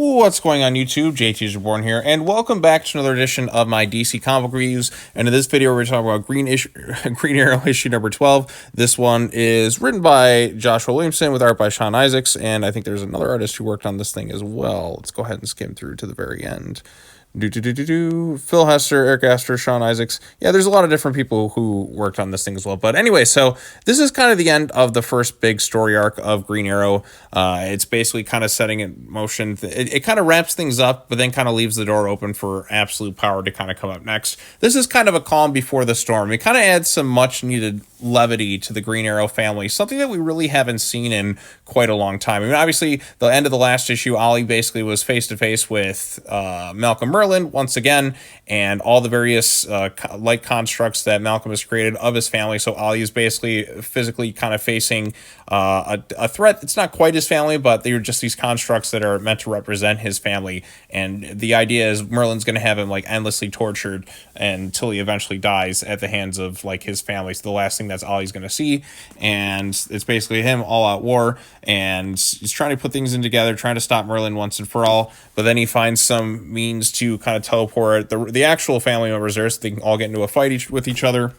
What's going on YouTube? JT's Reborn here, and welcome back to another edition of my DC comic reviews. And in this video, we're talking about Green Arrow issue number 12. This one is written by Joshua Williamson with art by Sean Isaacs, and I think there's another artist who worked on this thing as well. Let's go ahead and skim through to the very end. Phil Hester, Eric Astor, Sean Isaacs. Yeah, there's a lot of different people who worked on this thing as well. But anyway, so this is kind of the end of the first big story arc of Green Arrow. It's basically kind of setting in motion. It kind of wraps things up, but then kind of leaves the door open for Absolute Power to kind of come up next. This is kind of a calm before the storm. It kind of adds some much needed levity to the Green Arrow family, something that we really haven't seen in quite a long time. I mean, obviously, the end of the last issue, Ollie basically was face to face with Malcolm Merlyn once again, and all the various light constructs that Malcolm has created of his family. So Ollie is basically physically kind of facing a threat. It's not quite his family, but they're just these constructs that are meant to represent his family. And the idea is Merlyn's going to have him like endlessly tortured until he eventually dies at the hands of like his family. So the last thing that's all he's going to see, and it's basically him all out war, and he's trying to put things in together, trying to stop Merlyn once and for all. But then he finds some means to kind of teleport the actual family members there, so they can all get into a fight with each other.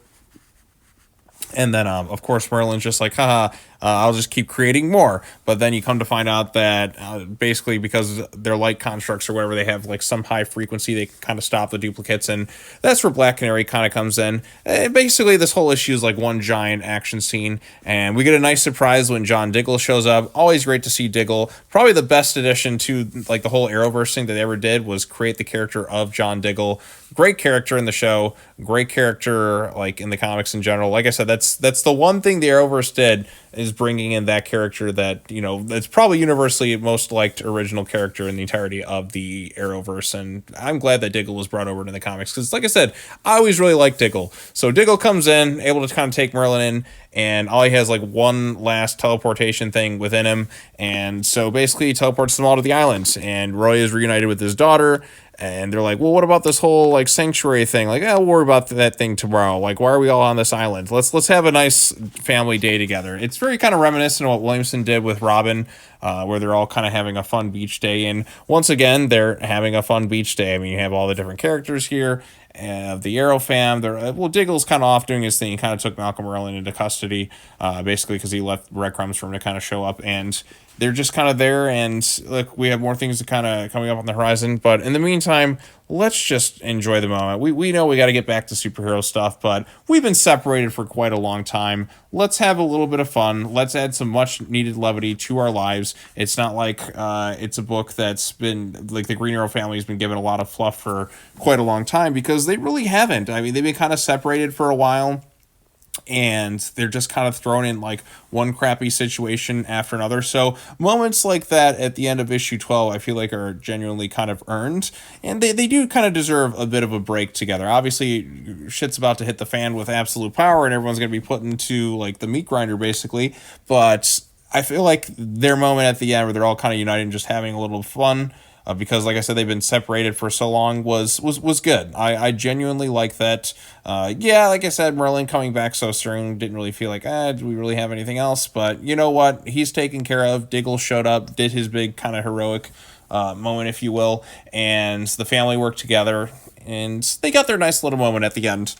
And then, of course, Merlyn's just like, haha, I'll just keep creating more. But then you come to find out that basically because they're light constructs or whatever, they have like some high frequency, they can kind of stop the duplicates. And that's where Black Canary kind of comes in. Basically, this whole issue is like one giant action scene. And we get a nice surprise when John Diggle shows up. Always great to see Diggle. Probably the best addition to like the whole Arrowverse thing that they ever did was create the character of John Diggle. Great character in the show. Great character like in the comics in general. Like I said, that's the one thing the Arrowverse did, is bringing in that character that, you know, that's probably universally most liked original character in the entirety of the Arrowverse. And I'm glad that Diggle was brought over to the comics, because like I said, I always really liked Diggle. So Diggle comes in, able to kind of take Merlyn in, and all he has like one last teleportation thing within him. And so basically he teleports them all to the island, and Roy is reunited with his daughter. And they're like, well, what about this whole like sanctuary thing? Like, we'll worry about that thing tomorrow. Like, why are we all on this island? Let's have a nice family day together. It's very kind of reminiscent of what Williamson did with Robin, where they're all kind of having a fun beach day. And once again, they're having a fun beach day. I mean, you have all the different characters here. The Arrow fam, Diggle's kind of off doing his thing. He kind of took Malcolm Merlyn into custody, basically because he left breadcrumbs for him to kind of show up, and they're just kind of there. And look, we have more things to kind of coming up on the horizon, but in the meantime, let's just enjoy the moment. We know we got to get back to superhero stuff, but we've been separated for quite a long time. Let's have a little bit of fun. Let's add some much needed levity to our lives. It's not like it's a book that's been like the Green Arrow family has been given a lot of fluff for quite a long time, because they really haven't. I mean, they've been kind of separated for a while, and they're just kind of thrown in like one crappy situation after another. So moments like that at the end of issue 12, I feel like are genuinely kind of earned, and they do kind of deserve a bit of a break together. Obviously, shit's about to hit the fan with Absolute Power, and everyone's going to be put into like the meat grinder basically, but I feel like their moment at the end where they're all kind of united and just having a little fun, because like I said, they've been separated for so long, was good. I genuinely like that. Yeah, like I said, Merlyn coming back so soon didn't really feel like, do we really have anything else? But you know what? He's taken care of. Diggle showed up, did his big kind of heroic moment, if you will, and the family worked together, and they got their nice little moment at the end.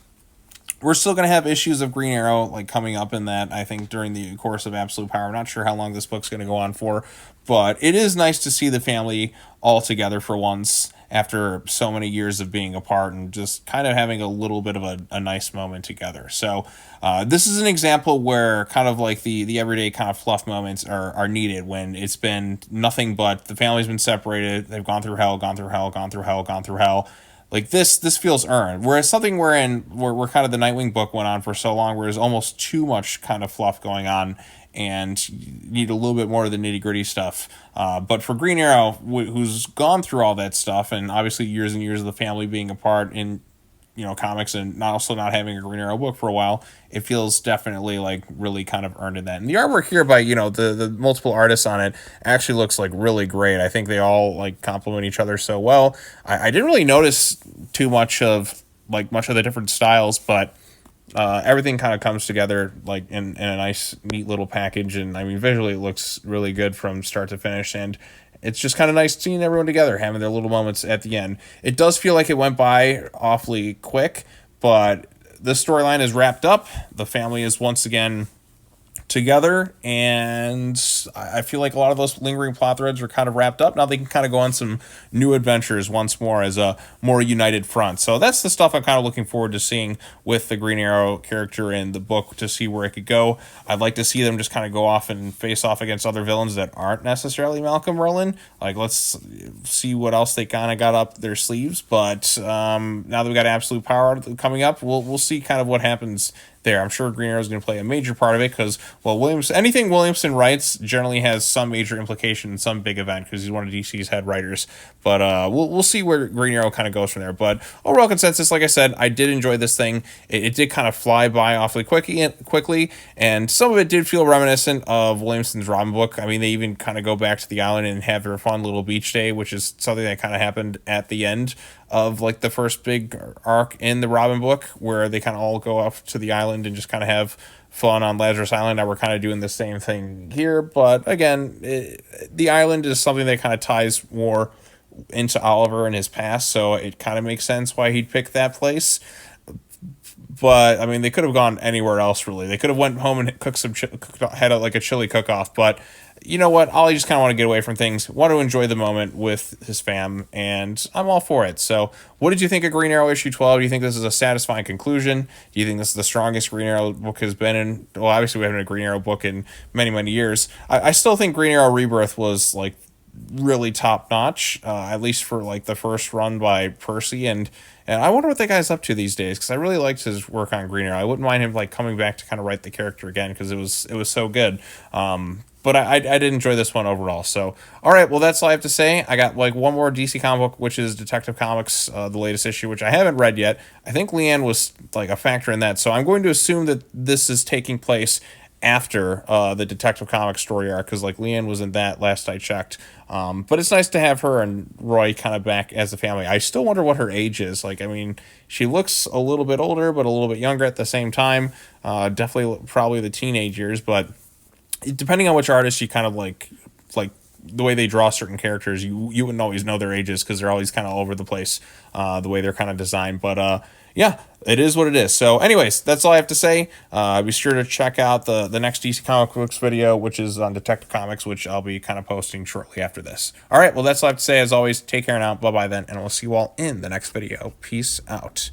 We're still going to have issues of Green Arrow like coming up in that, I think, during the course of Absolute Power. I'm not sure how long this book's going to go on for, but it is nice to see the family all together for once after so many years of being apart, and just kind of having a little bit of a nice moment together. So this is an example where kind of like the everyday kind of fluff moments are needed when it's been nothing but the family's been separated, they've gone through hell, gone through hell, gone through hell, gone through hell. Like this feels earned. Whereas something where kind of the Nightwing book went on for so long, where there's almost too much kind of fluff going on, and you need a little bit more of the nitty gritty stuff. But for Green Arrow, who's gone through all that stuff, and obviously years and years of the family being apart in, you know, comics, and also not having a Green Arrow book for a while, it feels definitely like really kind of earned in that. And the artwork here by, you know, the multiple artists on it actually looks like really great. I think they all like complement each other so well. I didn't really notice too much of the different styles, but everything kind of comes together like in a nice neat little package. And I mean, visually it looks really good from start to finish, and it's just kind of nice seeing everyone together, having their little moments at the end. It does feel like it went by awfully quick, but this storyline is wrapped up. The family is once again together, and I feel like a lot of those lingering plot threads are kind of wrapped up. Now they can kind of go on some new adventures once more as a more united front. So that's the stuff I'm kind of looking forward to seeing with the Green Arrow character in the book, to see where it could go. I'd like to see them just kind of go off and face off against other villains that aren't necessarily Malcolm Merlyn. Like, let's see what else they kind of got up their sleeves. But now that we got Absolute Power coming up, we'll see kind of what happens there. I'm sure Green Arrow is going to play a major part of it because, well, anything Williamson writes generally has some major implication in some big event because he's one of DC's head writers. But we'll see where Green Arrow kind of goes from there. But overall consensus, like I said, I did enjoy this thing. It did kind of fly by awfully quickly, and some of it did feel reminiscent of Williamson's Robin book. I mean, they even kind of go back to the island and have their fun little beach day, which is something that kind of happened at the end of like the first big arc in the Robin book, where they kind of all go off to the island and just kind of have fun on Lazarus Island. Now we're kind of doing the same thing here, but again, the island is something that kind of ties more into Oliver and his past, so it kind of makes sense why he'd pick that place. But I mean, they could have gone anywhere else, really. They could have went home and had like a chili cook-off, but you know what? Ollie just kind of want to get away from things, want to enjoy the moment with his fam, and I'm all for it. So what did you think of Green Arrow issue 12? Do you think this is a satisfying conclusion? Do you think this is the strongest Green Arrow book has been in? Well, obviously we haven't had a Green Arrow book in many, many years. I still think Green Arrow Rebirth was like really top notch, at least for like the first run by Percy, and I wonder what that guy's up to these days, because I really liked his work on Green Arrow. I wouldn't mind him like coming back to kind of write the character again, because it was so good. But I did enjoy this one overall. So, all right, well, that's all I have to say. I got like one more DC comic book, which is Detective Comics, the latest issue, which I haven't read yet. I think Leanne was like a factor in that, so I'm going to assume that this is taking place after the Detective Comics story arc, because like Leanne was in that last I checked. But it's nice to have her and Roy kind of back as a family. I still wonder what her age is. Like, I mean, she looks a little bit older, but a little bit younger at the same time. Definitely probably the teenage years, but depending on which artist you kind of like the way they draw certain characters, you wouldn't always know their ages because they're always kind of all over the place, the way they're kind of designed. But yeah, it is what it is. So anyways, that's all I have to say. Be sure to check out the next DC Comic Books video, which is on Detective Comics, which I'll be kind of posting shortly after this. All right, well, that's all I have to say. As always, take care now. Bye-bye then, and we'll see you all in the next video. Peace out.